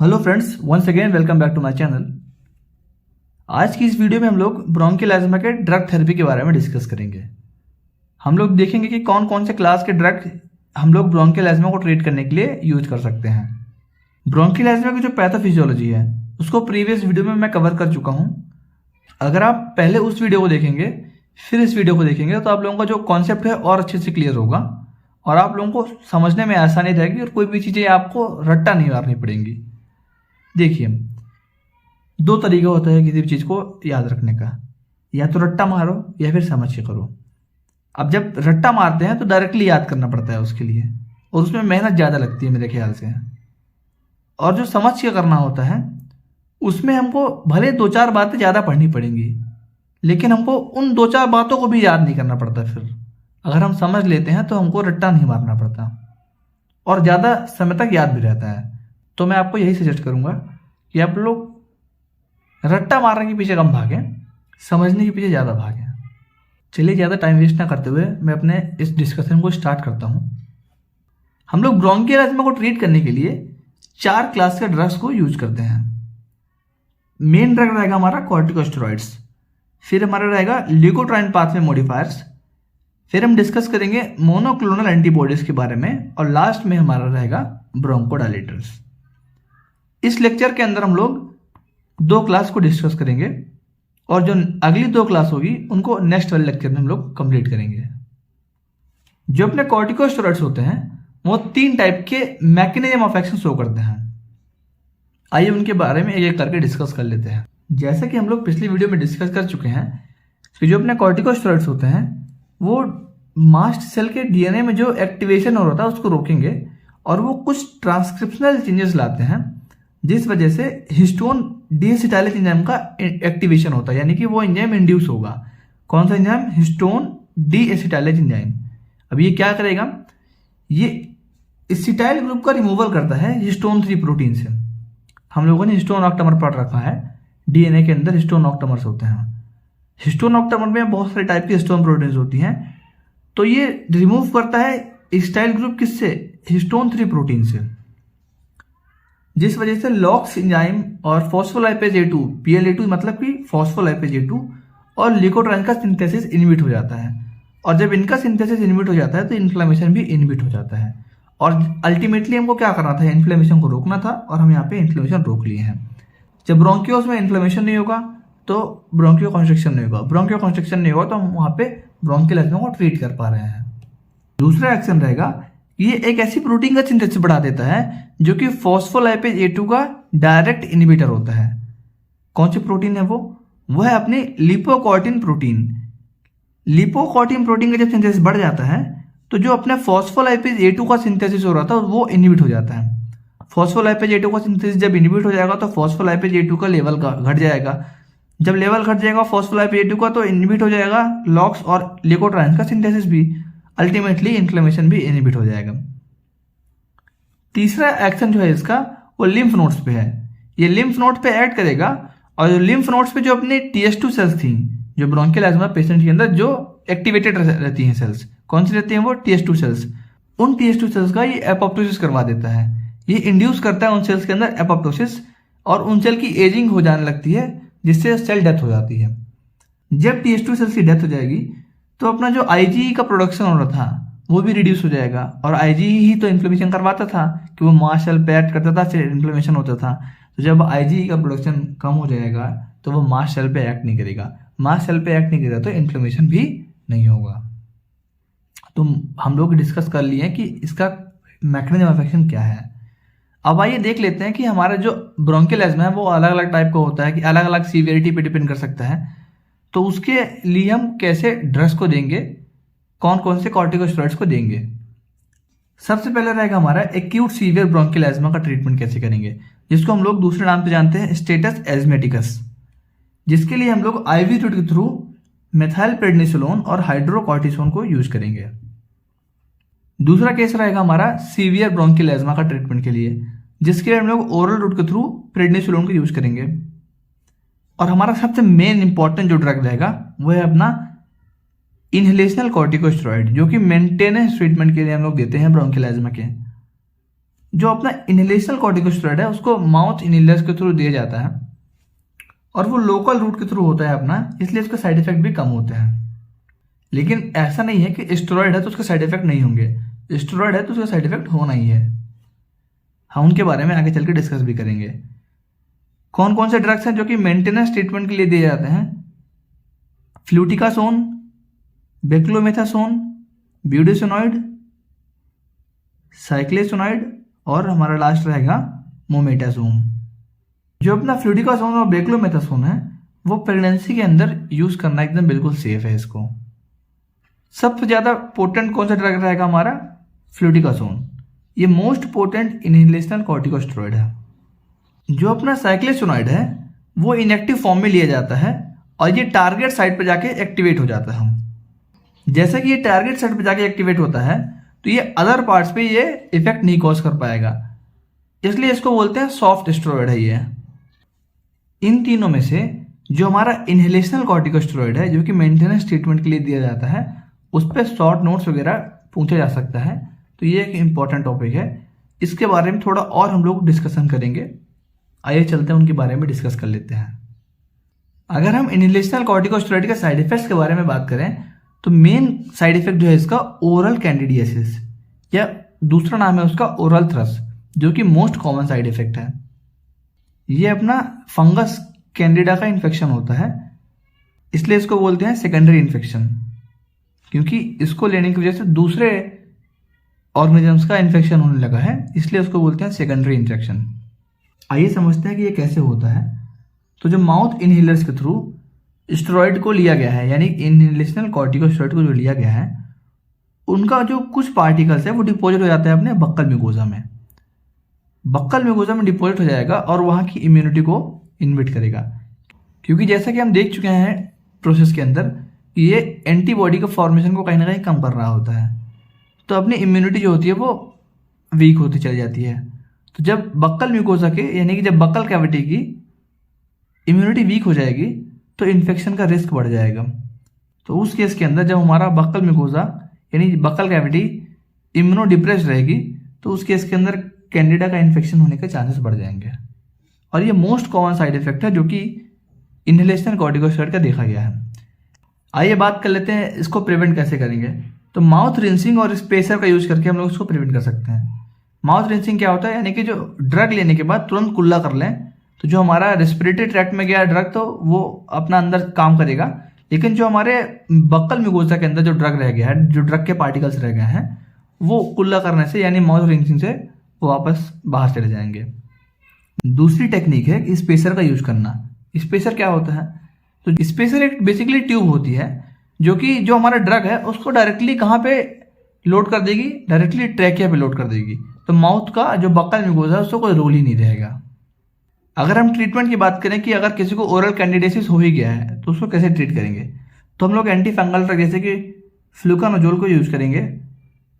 Hello friends, once again welcome back to my channel. आज की इस वीडियो में हम लोग ब्रोंकियल एस्मा के ड्रग थेरेपी के बारे में डिस्कस करेंगे। हम लोग देखेंगे कि कौन कौन से क्लास के ड्रग हम लोग ब्रोंकियल एस्मा को ट्रीट करने के लिए यूज कर सकते हैं। ब्रोंकियल एस्मा की जो पैथोफिजियोलॉजी है उसको प्रीवियस वीडियो में मैं कवर कर चुका हूँ। अगर आप पहले उस वीडियो को देखेंगे फिर इस वीडियो को देखेंगे तो आप लोगों का जो कॉन्सेप्ट है और अच्छे से क्लियर होगा और आप लोगों को समझने में आसानी रहेगी और कोई भी चीज़ें आपको रट्टा नहीं मारनी पड़ेंगी। देखिए, दो तरीका होता है किसी भी चीज़ को याद रखने का, या तो रट्टा मारो या फिर समझ के करो। अब जब रट्टा मारते हैं तो डायरेक्टली याद करना पड़ता है उसके लिए, और उसमें मेहनत ज़्यादा लगती है मेरे ख्याल से। और जो समझ के करना होता है उसमें हमको भले दो चार बातें ज़्यादा पढ़नी पड़ेंगी, लेकिन हमको उन दो चार बातों को भी याद नहीं करना पड़ता। फिर अगर हम समझ लेते हैं तो हमको रट्टा नहीं मारना पड़ता और ज़्यादा समय तक याद भी रहता है। तो मैं आपको यही सजेस्ट करूंगा कि आप लोग रट्टा मारने के पीछे कम भागें, समझने के पीछे ज़्यादा भागें। चलिए, ज़्यादा टाइम वेस्ट ना करते हुए मैं अपने इस डिस्कशन को स्टार्ट करता हूं। हम लोग ब्रोंकियल एस्मा को ट्रीट करने के लिए 4 क्लास के ड्रग्स को यूज करते हैं। मेन ड्रग रहेगा हमारा कॉर्टिकोस्टेरॉइड्स, फिर हमारा रहेगा ल्यूकोट्राइन पाथवे मॉडिफायर्स, फिर हम डिस्कस करेंगे मोनोक्लोनल एंटीबॉडीज के बारे में, और लास्ट में हमारा रहेगा ब्रोंकोडायलेटर्स। इस लेक्चर के अंदर हम लोग 2 क्लास को डिस्कस करेंगे और जो अगली 2 क्लास होगी उनको नेक्स्ट वाले लेक्चर में हम लोग कंप्लीट करेंगे। जो अपने कॉर्टिकोस्टेरॉइड्स होते हैं वो 3 टाइप के मैकेनिज्म ऑफ एक्शन शो करते हैं। आइए उनके बारे में एक एक करके डिस्कस कर लेते हैं। जैसे कि हम लोग पिछली वीडियो में डिस्कस कर चुके हैं कि जो अपने कॉर्टिकोस्टेरॉइड्स होते हैं वो मास्ट सेल के डीएनए में जो एक्टिवेशन हो रहा था उसको रोकेंगे और वो कुछ ट्रांसक्रिप्शनल चेंजेस लाते हैं, जिस वजह से हिस्टोन डीएसिटाइलेज एंजाइम का एक्टिवेशन होता है, यानी कि वो एंजाइम इंड्यूस होगा। कौन सा एंजाइम? Histone डीएसिटाइलेज enzyme. अब ये क्या करेगा? ये एसिटाइल ग्रुप का रिमूवल करता है हिस्टोन 3 प्रोटीन से। हम लोगों ने हिस्टोन ऑक्टामर पढ़ रखा है, डीएनए के अंदर हिस्टोन ऑक्टामर्स होते हैं। हिस्टोन ऑक्टामर में बहुत सारे टाइप की हिस्टोन प्रोटीन्स होती हैं, तो ये रिमूव करता है एसिटाइल ग्रुप किससे? हिस्टोन 3 प्रोटीन से, जिस वजह से लॉक्स एंजाइम और फॉस्फोलाइपेज A2 PLA2 मतलब कि फॉस्फोलाइपेज A2 और ल्यूकोट्राइन का सिंथेसिस इनहिबिट हो जाता है। और जब इनका सिंथेसिस इनहिबिट हो जाता है तो इन्फ्लेमेशन भी इनहिबिट हो जाता है। और अल्टीमेटली हमको क्या करना था? इन्फ्लेमेशन को रोकना था, और हम यहाँ पे इन्फ्लेमेशन रोक लिए हैं। जब ब्रोंकियोस में इन्फ्लेमेशन नहीं होगा तो ब्रोंकियो कॉन्स्ट्रिक्शन नहीं होगा, ब्रोंकियो कॉन्स्ट्रिक्शन नहीं होगा तो हम वहाँ पे ब्रोंकियल एस्मा को ट्रीट कर पा रहे हैं। दूसरा एक्शन रहेगा, ये एक ऐसी प्रोटीन का सिंथेसिस बढ़ा देता है जो कि फॉस्फोलाइपेज A2 का डायरेक्ट इनहिबिटर होता है। कौन सी प्रोटीन है वो? है अपनी लिपोकॉर्टिन प्रोटीन। लिपोकॉर्टिन प्रोटीन का जब सिंथेसिस बढ़ जाता है तो जो अपने फॉस्फोलाइपेज A2 का सिंथेसिस हो रहा था वो इनहिबिट हो जाता है। फॉस्फोलाइपेज A2 का सिंथेसिस जब इनहिबिट हो जाएगा तो फॉस्फोलाइपेज A2 का लेवल घट जाएगा। जब लेवल घट जाएगा फॉस्फोलाइपेज A2 का तो इनहिबिट हो जाएगा लॉक्स और ल्यूकोट्राइन का सिंथेसिस भी, अल्टीमेटली इन्फ्लेमेशन भी इनहिबिट हो जाएगा। तीसरा एक्शन जो है इसका वो लिम्फ नोड्स पे है। ये लिम्फ नोड पे ऐड करेगा, और जो लिम्फ नोड्स पे जो अपनी TS2 सेल्स थी, जो ब्रोंकियल एस्मा पेशेंट के अंदर जो एक्टिवेटेड रहती हैं सेल्स, कौन सी रहती हैं वो? TS2 sales. उन TS2 सेल्स का ये एपोप्टोसिस करवा देता है। ये इंड्यूस करता है उन सेल्स के अंदर एपोप्टोसिस, और उन सेल की एजिंग हो जाने लगती है जिससे सेल डेथ हो जाती है। जब TS2 सेल्स की डेथ हो जाएगी तो अपना जो IgE का प्रोडक्शन हो रहा था वो भी रिड्यूस हो जाएगा, और IgE ही तो इन्फ्लेमेशन करवाता था कि वो मास्ट सेल पे एक्ट करता था, फिर इन्फ्लेमेशन होता था। तो जब IgE का प्रोडक्शन कम हो जाएगा तो वो मास्ट सेल पे एक्ट नहीं करेगा, मास्ट सेल पे एक्ट नहीं करेगा तो इन्फ्लेमेशन भी नहीं होगा। तो हम लोग डिस्कस कर लिए कि इसका मैकेनिज्म ऑफ एक्शन क्या है। अब आइए देख लेते हैं कि हमारा जो ब्रोंकियल एस्मा है वो अलग अलग टाइप का होता है, कि अलग अलग सीवियरिटी पे डिपेंड कर सकता है। तो उसके लिए हम कैसे ड्रग्स को देंगे, कौन कौन से कॉर्टिकोस्टेरॉइड्स को देंगे। सबसे पहले रहेगा हमारा एक्यूट सीवियर ब्रोंकियल एस्मा का ट्रीटमेंट कैसे करेंगे, जिसको हम लोग दूसरे नाम से जानते हैं स्टेटस एस्मेटिकस, जिसके लिए हम लोग IV रूट के थ्रू मेथाइलप्रेडनिसोलोन और हाइड्रोकॉर्टिसोन को यूज करेंगे। दूसरा केस रहेगा हमारा सीवियर ब्रोंकियल एस्मा का ट्रीटमेंट के लिए, जिसके लिए हम लोग ओरल रूट के थ्रू प्रेडनिसोलोन को यूज करेंगे। और हमारा सबसे मेन इंपॉर्टेंट जो ड्रग रहेगा वो है अपना इनहेलेशनल कॉर्टिकोस्टेरॉइड, जो कि मेंटेनेंस ट्रीटमेंट के लिए हम लोग देते हैं ब्रोंकियल एस्मा के। जो अपना इनहेलेशनल कॉर्टिकोस्टेरॉइड है उसको माउथ इनहेलर्स के थ्रू दिया जाता है और वो लोकल रूट के थ्रू होता है अपना, इसलिए उसके साइड इफेक्ट भी कम होते हैं। लेकिन ऐसा नहीं है कि स्टेरॉइड है तो उसके साइड इफेक्ट नहीं होंगे, स्टेरॉइड है तो उसका साइड इफेक्ट होना ही है। हम उनके बारे में आगे चल के डिस्कस भी करेंगे। कौन कौन से ड्रग्स हैं जो कि मेंटेनेंस ट्रीटमेंट के लिए दिए जाते हैं? फ्लूटिकासोन, बेक्लोमेथासोन, ब्यूडेसोनॉइड, साइक्लेसोनाइड और हमारा लास्ट रहेगा मोमेटासोम। जो अपना फ्लूटिकासोन और बेक्लोमेथासोन है वो प्रेगनेंसी के अंदर यूज करना एकदम बिल्कुल सेफ है। इसको सबसे ज्यादा पोटेंट कौन सा ड्रग रहेगा? हमारा फ्लूटिकासोन। ये मोस्ट पोटेंट इनहेलेशनल कॉर्टिकोस्टेरॉइड है। जो अपना साइक्लेसोनाइड है वो इनएक्टिव फॉर्म में लिया जाता है और ये टारगेट साइट पर जाके एक्टिवेट हो जाता है। जैसे कि ये टारगेट साइट पर जाके एक्टिवेट होता है तो ये अदर पार्ट्स पे ये इफेक्ट नहीं कॉज कर पाएगा, इसलिए इसको बोलते हैं सॉफ्ट स्टेरॉइड है ये। इन तीनों में से जो हमारा इनहेलेशनल कॉर्टिकोस्टेरॉइड है जो कि मेंटेनेंस ट्रीटमेंट के लिए दिया जाता है उस पर शॉर्ट नोट्स वगैरह पूछा जा सकता है, तो ये एक इंपॉर्टेंट टॉपिक है। इसके बारे में थोड़ा और हम लोग डिस्कशन करेंगे। आइए चलते हैं उनके बारे में डिस्कस कर लेते हैं। अगर हम इनहेलेशनल कॉर्टिकोस्टेरॉइड के साइड इफेक्ट्स के बारे में बात करें तो मेन साइड इफेक्ट जो है इसका ओरल कैंडिडियासिस या दूसरा नाम है उसका ओरल थ्रस, जो कि मोस्ट कॉमन साइड इफेक्ट है। ये अपना फंगस कैंडिडा का इन्फेक्शन होता है, इसलिए इसको बोलते हैं सेकेंडरी इन्फेक्शन, क्योंकि इसको लेने की वजह से दूसरे ऑर्गेनिजम्स का इन्फेक्शन होने लगा है, इसलिए उसको बोलते हैं सेकेंडरी इन्फेक्शन। आइए समझते हैं कि ये कैसे होता है। तो जो माउथ इनहेलर्स के थ्रू स्टेरॉइड को लिया गया है, यानी इनहेलेशनल कॉर्टिकोस्टेरॉइड को जो लिया गया है, उनका जो कुछ पार्टिकल्स है वो डिपॉजिट हो जाता है अपने बक्कल म्यूकोजा में। बक्कल म्यूकोजा में डिपॉजिट हो जाएगा और वहाँ की इम्यूनिटी को इनहिबिट करेगा, क्योंकि जैसा कि हम देख चुके हैं प्रोसेस के अंदर ये एंटीबॉडी का फॉर्मेशन को कहीं ना कहीं कम कर रहा होता है, तो अपनी इम्यूनिटी जो होती है वो वीक होती चली जाती है। तो जब बक्कल म्यूकोजा के यानी कि जब बक्कल कैविटी की इम्यूनिटी वीक हो जाएगी तो इन्फेक्शन का रिस्क बढ़ जाएगा। तो उस केस के अंदर जब हमारा बक्कल म्यूकोजा यानी बक्कल कैविटी इम्यूनो डिप्रेस रहेगी तो उस केस के अंदर कैंडिडा का इन्फेक्शन होने के चांसेस बढ़ जाएंगे। और ये मोस्ट कॉमन साइड इफेक्ट है जो कि इनहेलेशनल कॉर्टिकोस्टेरॉइड का देखा गया है। आइए बात कर लेते हैं इसको प्रिवेंट कैसे करेंगे। तो माउथ रिंसिंग और स्पेसर का यूज करके हम लोग इसको प्रिवेंट कर सकते हैं। माउथ रिंसिंग क्या होता है? यानी कि जो ड्रग लेने के बाद तुरंत कुल्ला कर लें, तो जो हमारा रेस्पिरेटरी ट्रैक्ट में गया ड्रग तो वो अपना अंदर काम करेगा, लेकिन जो हमारे बक्कल म्यूकोजा के अंदर जो ड्रग रह गया है, जो ड्रग के पार्टिकल्स रह गए हैं, वो कुल्ला करने से यानी माउथ रिंसिंग से वो वापस बाहर चले जाएंगे। दूसरी टेक्निक है स्पेसर का यूज करना। स्पेसर क्या होता है? तो स्पेसर एक बेसिकली ट्यूब होती है जो कि जो हमारा ड्रग है उसको डायरेक्टली कहाँ पे लोड कर देगी? डायरेक्टली ट्रैकिया पे लोड कर देगी। तो माउथ का जो बक्कल म्यूकोजा है उसको कोई रोल ही नहीं रहेगा। अगर हम ट्रीटमेंट की बात करें कि अगर किसी को ओरल कैंडिडियासिस हो ही गया है तो उसको कैसे ट्रीट करेंगे, तो हम लोग एंटी फंगल ड्रग जैसे कि फ्लूकानोजोल को यूज करेंगे,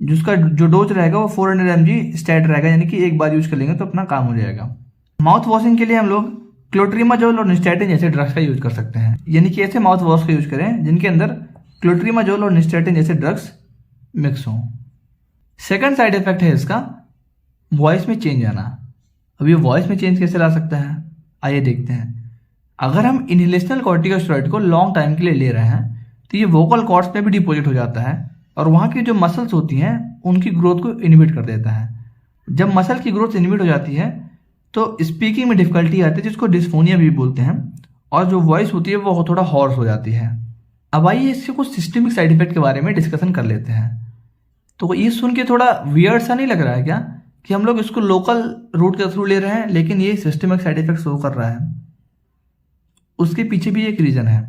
जिसका जो डोज रहेगा वो 400 mg स्टैट रहेगा, यानी कि एक बार यूज कर लेंगे तो अपना काम हो जाएगा। माउथ वॉशिंग के लिए हम लोग क्लोट्रीमाजोल और निस्टैटिन जैसे ड्रग्स का यूज कर सकते हैं, यानी कि ऐसे माउथ वॉश का यूज करें जिनके अंदर क्लोट्रीमाजोल और निस्टैटिन जैसे ड्रग्स मिक्स हों। सेकंड साइड इफेक्ट है इसका वॉइस में चेंज आना। अब ये वॉइस में चेंज कैसे ला सकता है, आइए देखते हैं। अगर हम इनहेलेशनल कॉर्टिकोस्टेरॉइड को लॉन्ग टाइम के लिए ले रहे हैं तो ये वोकल कॉर्ड्स में भी डिपॉजिट हो जाता है और वहाँ की जो मसल्स होती हैं उनकी ग्रोथ को इनहिबिट कर देता है। जब मसल की ग्रोथ इनहिबिट हो जाती है तो स्पीकिंग में डिफिकल्टी आती है, जिसको डिस्फोनिया भी बोलते हैं, और जो वॉइस होती है वो थोड़ा हॉर्स हो जाती है। अब आइए इसके कुछ सिस्टमिक साइड इफेक्ट के बारे में डिस्कशन कर लेते हैं। तो ये सुन के थोड़ा वियर्ड सा नहीं लग रहा है क्या कि हम लोग इसको लोकल रूट के थ्रू ले रहे हैं लेकिन ये सिस्टमिक साइड इफेक्ट शो कर रहा है? उसके पीछे भी एक रीजन है।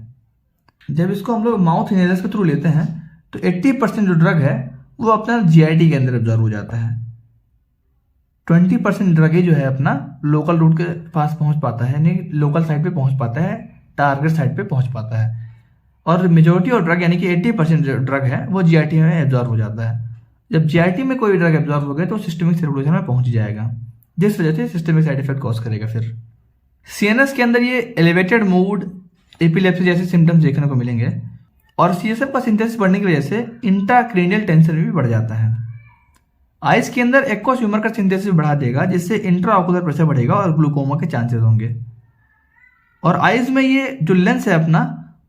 जब इसको हम लोग माउथ इनहेलर्स के थ्रू लेते हैं तो 80% जो ड्रग है वो अपना जीआईटी के अंदर एब्जॉर्ब हो जाता है। 20% ड्रग ही जो है अपना लोकल रूट के पास पहुंच पाता है, यानी लोकल साइड पे पहुंच पाता है, टारगेट साइड पे पहुंच पाता है, और मेजोरिटी ऑफ ड्रग यानी कि 80% जो ड्रग है वो जीआईटी में एब्जॉर्ब हो जाता है। जब जीआईटी में कोई ड्रग एब्जॉर्ब हो गया तो सिस्टमिक सर्कुलेशन में पहुंच जाएगा, जिस वजह से सिस्टमिक साइड इफेक्ट कॉज करेगा। फिर सीएनएस के अंदर ये एलिवेटेड मूड, एपिलेप्सी जैसे सिम्टम्स देखने को मिलेंगे, और सीएसएफ का सिंथेसिस बढ़ने की वजह से इंट्राक्रैनियल टेंशन भी बढ़ जाता है। आइस के अंदर एक्वस ह्यूमर का सिंथेसिस बढ़ा देगा, जिससे इंट्राऑकुलर प्रेशर बढ़ेगा और ग्लूकोमा के चांसेस होंगे। और आइस में ये जो लेंस है अपना,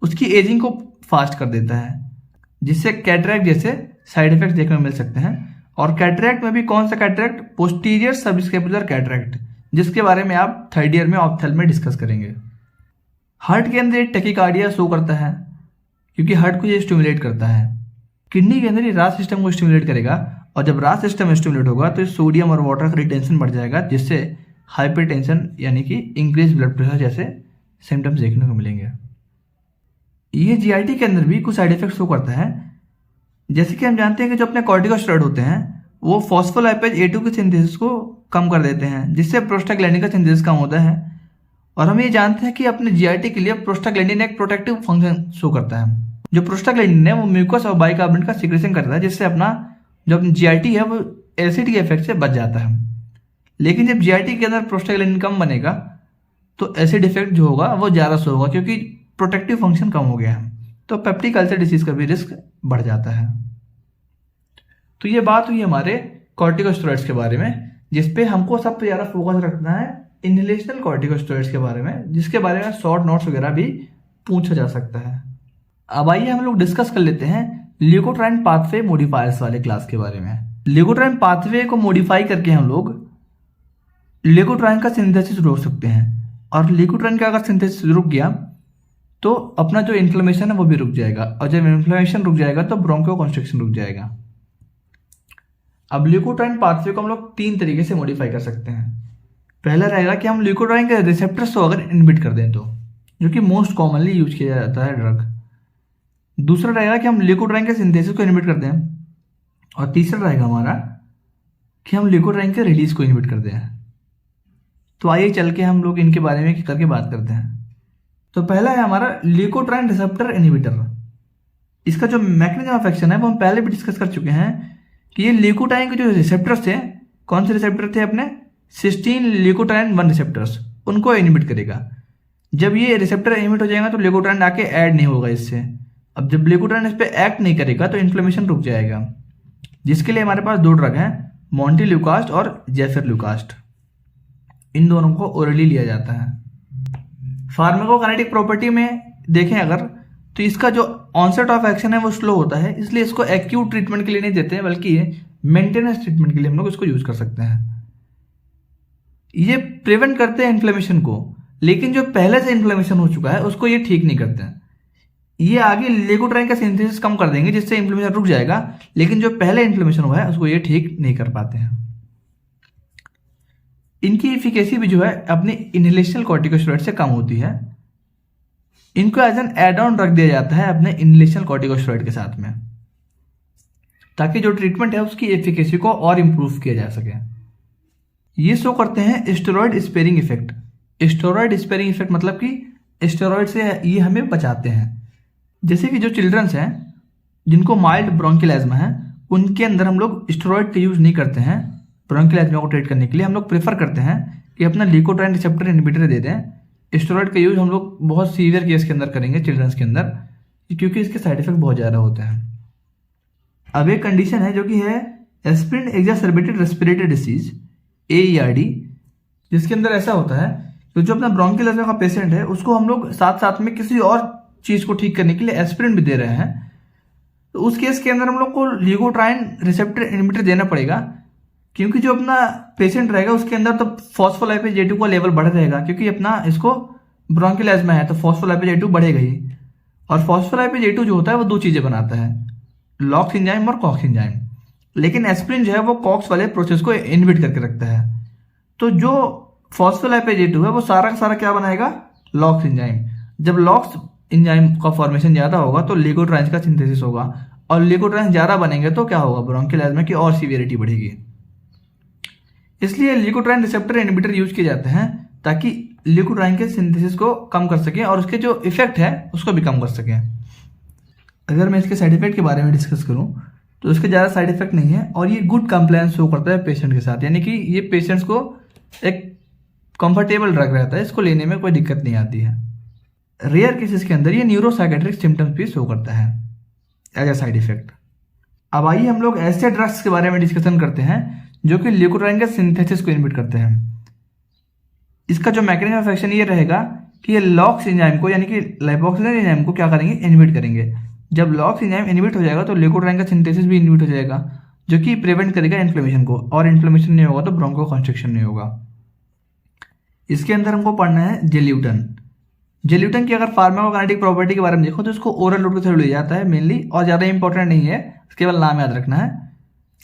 उसकी एजिंग को फास्ट कर देता है, जिससे कैटरैक्ट जैसे साइड इफेक्ट देखने को मिल सकते हैं। और कैटरैक्ट में भी कौन सा कैटरैक्ट? पोस्टीरियर सबस्कैपुलर कैटरैक्ट, जिसके बारे में आप थर्ड ईयर में ऑप्थेल में डिस्कस करेंगे। हार्ट के अंदर टैकीकार्डिया शो करता है, क्योंकि हार्ट को ये स्टिमुलेट करता है। किडनी के अंदर ये रास सिस्टम को स्टिमुलेट करेगा, और जब रास सिस्टम स्टिमुलेट होगा तो सोडियम और वाटर का रिटेंशन बढ़ जाएगा, जिससे हाइपरटेंशन यानी कि इंक्रीज ब्लड प्रेशर जैसे सिम्टम्स देखने को मिलेंगे। ये जीआईटी के अंदर भी कुछ साइड इफेक्ट्स शो करता है। जैसे कि हम जानते हैं कि जो अपने कॉर्टिकोस्टेरॉइड होते हैं वो फॉस्फोलाइपेज A2 के सिंथेसिस को कम कर देते हैं, जिससे प्रोस्टाग्लैंडिन का सिंथेसिस कम होता है। और हम ये जानते हैं कि अपने जीआईटी के लिए प्रोस्टाग्लैंडिन एक प्रोटेक्टिव फंक्शन शो करता है। जो प्रोस्टाग्लैंडिन है वो म्यूकस और बाइकार्बोनेट का सिक्रेशन करता है, जिससे अपना जो जीआईटी है वो एसिड के इफेक्ट से बच जाता है। लेकिन जब जीआईटी के अंदर प्रोस्टाग्लैंडिन कम बनेगा तो एसिड इफेक्ट जो होगा वो ज़्यादा शो होगा, क्योंकि प्रोटेक्टिव फंक्शन कम हो गया है, तो पेप्टिक अल्सर डिसीज का भी रिस्क बढ़ जाता है। तो ये बात हुई हमारे कॉर्टिकोस्टेरॉइड्स के बारे में, जिसपे हमको सबसे ज़्यादा फोकस रखना है इनहेलेशनल कॉर्टिकोस्टेरॉइड्स के बारे में, जिसके बारे में शॉर्ट नोट्स वगैरह भी पूछा जा सकता है। अब आइए हम लोग डिस्कस कर लेते हैं ल्यूकोट्राइन पाथवे मॉडिफायर्स वाले क्लास के बारे में। ल्यूकोट्राइन पाथवे को मॉडिफाई करके हम लोग ल्यूकोट्राइन का सिंथेसिस रोक सकते हैं, और ल्यूकोट्राइन का अगर सिंथेसिस रुक गया तो अपना जो इन्फ्लेमेशन है वो भी रुक जाएगा, और जब इन्फ्लेमेशन रुक जाएगा तो ब्रोंकोकॉन्स्ट्रिक्शन रुक जाएगा। अब ल्यूकोट्राइन पाथवे को हम लोग 3 तरीके से मॉडिफाई कर सकते हैं। पहला रहेगा कि हम ल्यूकोट्राइन के रिसेप्टर्स को अगर इनहिबिट कर दें तो, जो कि मोस्ट कॉमनली यूज किया जाता है ड्रग। दूसरा रहेगा कि हम ल्यूकोट्राइन के सिंथेसिस को इनहिबिट कर दें, और तीसरा रहेगा हमारा कि हम ल्यूकोट्राइन के रिलीज को इनहिबिट कर दें। तो आइए चल के हम लोग इनके बारे में करके बात करते हैं। तो पहला है हमारा ल्यूकोट्राइन रिसेप्टर इनहिबिटर। इसका जो मैकेनिज्म ऑफ एक्शन है वो हम पहले भी डिस्कस कर चुके हैं कि ये ल्यूकोट्राइन के जो रिसेप्टर्स थे, कौन से रिसेप्टर थे अपने? सिस्टीन ल्यूकोट्राइन 1 रिसेप्टर्स, उनको इनहिबिट करेगा। जब ये रिसेप्टर इनहिबिट हो जाएगा तो ल्यूकोट्राइन आके ऐड नहीं होगा इससे। अब जब ल्यूकोट्राइन इस पर एक्ट नहीं करेगा तो इन्फ्लेमेशन रुक जाएगा, जिसके लिए हमारे पास 2 ड्रग हैं, मोंटेल्यूकास्ट और जेफिरल्यूकास्ट। इन दोनों को ओरली लिया जाता है। फार्माकोकाइनेटिक प्रॉपर्टी में देखें अगर, तो इसका जो ऑनसेट ऑफ एक्शन है वो स्लो होता है, इसलिए इसको एक्यूट ट्रीटमेंट के लिए नहीं देते हैं, बल्कि ये मेंटेनेंस ट्रीटमेंट के लिए हम लोग इसको यूज कर सकते हैं। ये प्रिवेंट करते हैं इन्फ्लेमेशन को, लेकिन जो पहले से इन्फ्लेमेशन हो चुका है उसको ये ठीक नहीं करते हैं। ये आगे ल्यूकोट्राइन का सिंथेसिस कम कर देंगे, जिससे इन्फ्लेमेशन रुक जाएगा, लेकिन जो पहले इन्फ्लेमेशन हुआ है उसको ये ठीक नहीं कर पाते हैं। इनकी एफिकेसी भी जो है अपनी इनहेलेशनल कॉर्टिकोस्टेरॉइड से कम होती है। इनको एज एन एड ऑन रख दिया जाता है अपने इनहेलेशनल कॉर्टिकोस्टेरॉइड के साथ में, ताकि जो ट्रीटमेंट है उसकी एफिकेसी को और इंप्रूव किया जा सके। ये शो करते हैं steroid sparing effect. Steroid sparing effect मतलब कि स्टेरॉइड से ये हमें बचाते हैं। जैसे कि जो चिल्ड्रंस हैं जिनको माइल्ड ब्रोंकियल एज़मा है, उनके अंदर हम लोग स्टेरॉइड का यूज नहीं करते हैं। ब्रोंकियल एज़मा को ट्रीट करने के लिए हम लोग प्रेफर करते हैं कि अपना ल्यूकोट्राइन रिसेप्टर इनहिबिटर दे दें। स्टेरॉइड का यूज हम लोग बहुत सीवियर केस के अंदर करेंगे चिल्ड्रंस के अंदर, क्योंकि इसके साइड इफेक्ट बहुत ज़्यादा होते हैं। अब एक कंडीशन है जो कि है एस्पिरिन एक्जासर्बेटेड रेस्पिरेटरी डिसीज, AERD, जिसके अंदर ऐसा होता है तो जो अपना ब्रोंकियल एज़मा का पेशेंट है उसको हम लोग साथ साथ में किसी और चीज़ को ठीक करने के लिए एस्पिरिन भी दे रहे हैं, तो उस केस के अंदर हम लोग को ल्यूकोट्राइन रिसेप्टर इनहिबिटर देना पड़ेगा, क्योंकि जो अपना पेशेंट रहेगा उसके अंदर तो फॉस्फोलाइपेज A2 का लेवल बढ़ रहेगा, क्योंकि अपना इसको ब्रोंकियल एज़मा है तो फॉस्फोलाइपेज A2 बढ़ेगा ही। और फॉस्फोलाइपेज A2 जो होता है वो 2 चीज़ें बनाता है, लॉक्स एंजाइम और कॉक्स एंजाइम। लेकिन एस्पिरिन जो है वो कॉक्स वाले प्रोसेस को इनहिबिट करके रखता है। तो जो फॉस्फोलाइपेज A2 है वो सारा का सारा क्या बनाएगा? Locks enzyme. जब लॉक्स एंजाइम का फॉर्मेशन ज़्यादा होगा तो ल्यूकोट्राइन्स का सिंथेसिस होगा, और ल्यूकोट्राइन्स ज़्यादा बनेंगे तो क्या होगा? ब्रोंकियल एज़मा की और सीवियरिटी बढ़ेगी। इसलिए ल्यूकोट्राइन रिसेप्टर इनहिबिटर यूज किए जाते हैं ताकि ल्यूकोट्राइन के सिंथेसिस को कम कर सकें और उसके जो इफेक्ट है उसको भी कम कर सकें। अगर मैं इसके साइड इफेक्ट के बारे में डिस्कस करूं तो इसके ज़्यादा साइड इफेक्ट नहीं है, और ये गुड कंप्लायंस शो करता है पेशेंट के साथ, यानी कि ये पेशेंट्स को एक कंफर्टेबल ड्रग रहता है, इसको लेने में कोई दिक्कत नहीं आती है। रेयर केसेस के अंदर ये न्यूरोसाइकेट्रिक सिम्टम्स भी शो करता है एज ए साइड इफेक्ट। अब आइए हम लोग ऐसे ड्रग्स के बारे में डिस्कशन करते हैं जो कि ल्यूकोट्राइन के सिंथेसिस को इनहिबिट करते हैं। इसका जो मैकेनिज्म ऑफ एक्शन ये रहेगा कि ये लॉक्स एंजाइम को यानी कि लाइपोक्सिलेज एंजाइम को क्या करेंगे, इनहिबिट करेंगे। जब लॉक्स एंजाइम इनहिबिट हो जाएगा तो ल्यूकोट्राइन का सिंथेसिस भी इनहिबिट हो जाएगा, जो कि प्रिवेंट करेगा इन्फ्लेमेशन को, और इन्फ्लेमेशन नहीं होगा तो ब्रोंकोकंस्ट्रिक्शन नहीं होगा। इसके अंदर हमको पढ़ना है जेल्यूटन। जेल्यूटन की अगर फार्माकोकाइनेटिक प्रॉपर्टी के बारे में देखो तो इसको ओरल रूट के थ्रू लिया जाता है मेनली, और ज़्यादा इंपॉर्टेंट नहीं है, केवल नाम याद रखना है।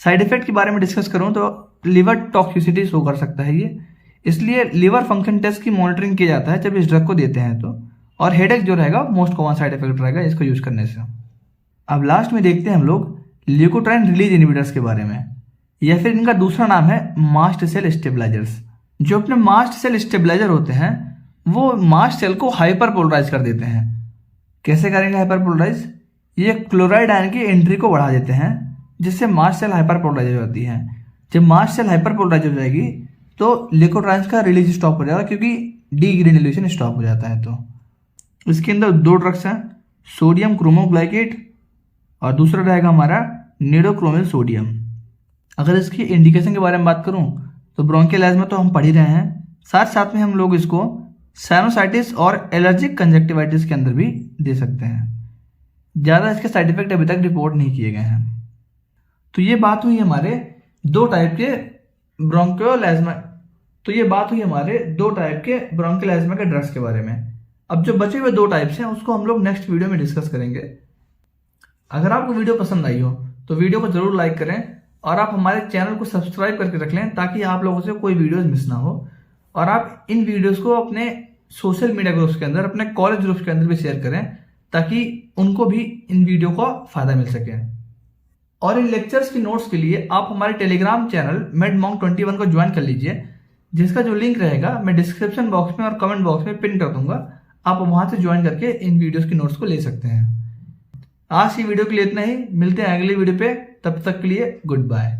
साइड इफेक्ट के बारे में डिस्कस करूँ तो लिवर टॉक्सिसिटी शो कर सकता है ये, इसलिए लिवर फंक्शन टेस्ट की मॉनिटरिंग किया जाता है जब इस ड्रग को देते हैं तो। और हेडेक जो रहेगा मोस्ट कॉमन साइड इफेक्ट रहेगा इसको यूज करने से। अब लास्ट में देखते हैं हम लोग ल्यूकोट्राइन रिलीज इनहिबिटर्स के बारे में, या फिर इनका दूसरा नाम है मास्ट सेल स्टेबलाइजर्स। जो अपने मास्ट सेल स्टेबलाइजर होते हैं वो मास्ट सेल को हाइपर पोलराइज कर देते हैं। कैसे करेंगे हाइपर पोलराइज? ये क्लोराइड आयन की एंट्री को बढ़ा देते हैं जिससे मास्ट सेल हाइपर पोलराइज हो जाती है। जब मास्ट सेल हाइपर पोलराइज हो जाएगी तो ल्यूकोट्राइन्स का रिलीज स्टॉप हो जाएगा, क्योंकि डीग्रेनुलेशन स्टॉप हो जाता है। तो इसके अंदर दो ड्रग्स हैं, सोडियम क्रोमोग्लाइकेट और दूसरा रहेगा हमारा निडोक्रोमिल सोडियम। अगर इसकी इंडिकेशन के बारे में बात करूं तो ब्रोंकियल एज़मा तो हम पढ़ ही रहे हैं, साथ साथ में हम लोग इसको साइनोसाइटिस और एलर्जिक कंजक्टिवाइटिस के अंदर भी दे सकते हैं। ज़्यादा इसके साइड इफेक्ट अभी तक रिपोर्ट नहीं किए गए हैं। तो ये बात हुई हमारे दो टाइप के ब्रोंकियल एज़मा के ड्रग्स के बारे में। अब जो बचे हुए दो टाइप्स हैं उसको हम लोग नेक्स्ट वीडियो में डिस्कस करेंगे। अगर आपको वीडियो पसंद आई हो तो वीडियो को जरूर लाइक करें और आप हमारे चैनल को सब्सक्राइब करके रख लें ताकि आप लोगों से कोई वीडियोस मिस ना हो। और आप इन वीडियोस को अपने सोशल मीडिया ग्रुप्स के अंदर, अपने कॉलेज ग्रुप्स के अंदर भी शेयर करें ताकि उनको भी इन वीडियो का फायदा मिल सके। और इन लेक्चर्स की नोट्स के लिए आप हमारे टेलीग्राम चैनल medmonk21 को ज्वाइन कर लीजिए, जिसका जो लिंक रहेगा मैं डिस्क्रिप्शन बॉक्स में और कमेंट बॉक्स में पिन कर दूंगा। आप वहां से ज्वाइन करके इन वीडियोस की नोट्स को ले सकते हैं। आज की वीडियो के लिए इतना ही, मिलते हैं अगली वीडियो पे, तब तक के लिए गुड बाय।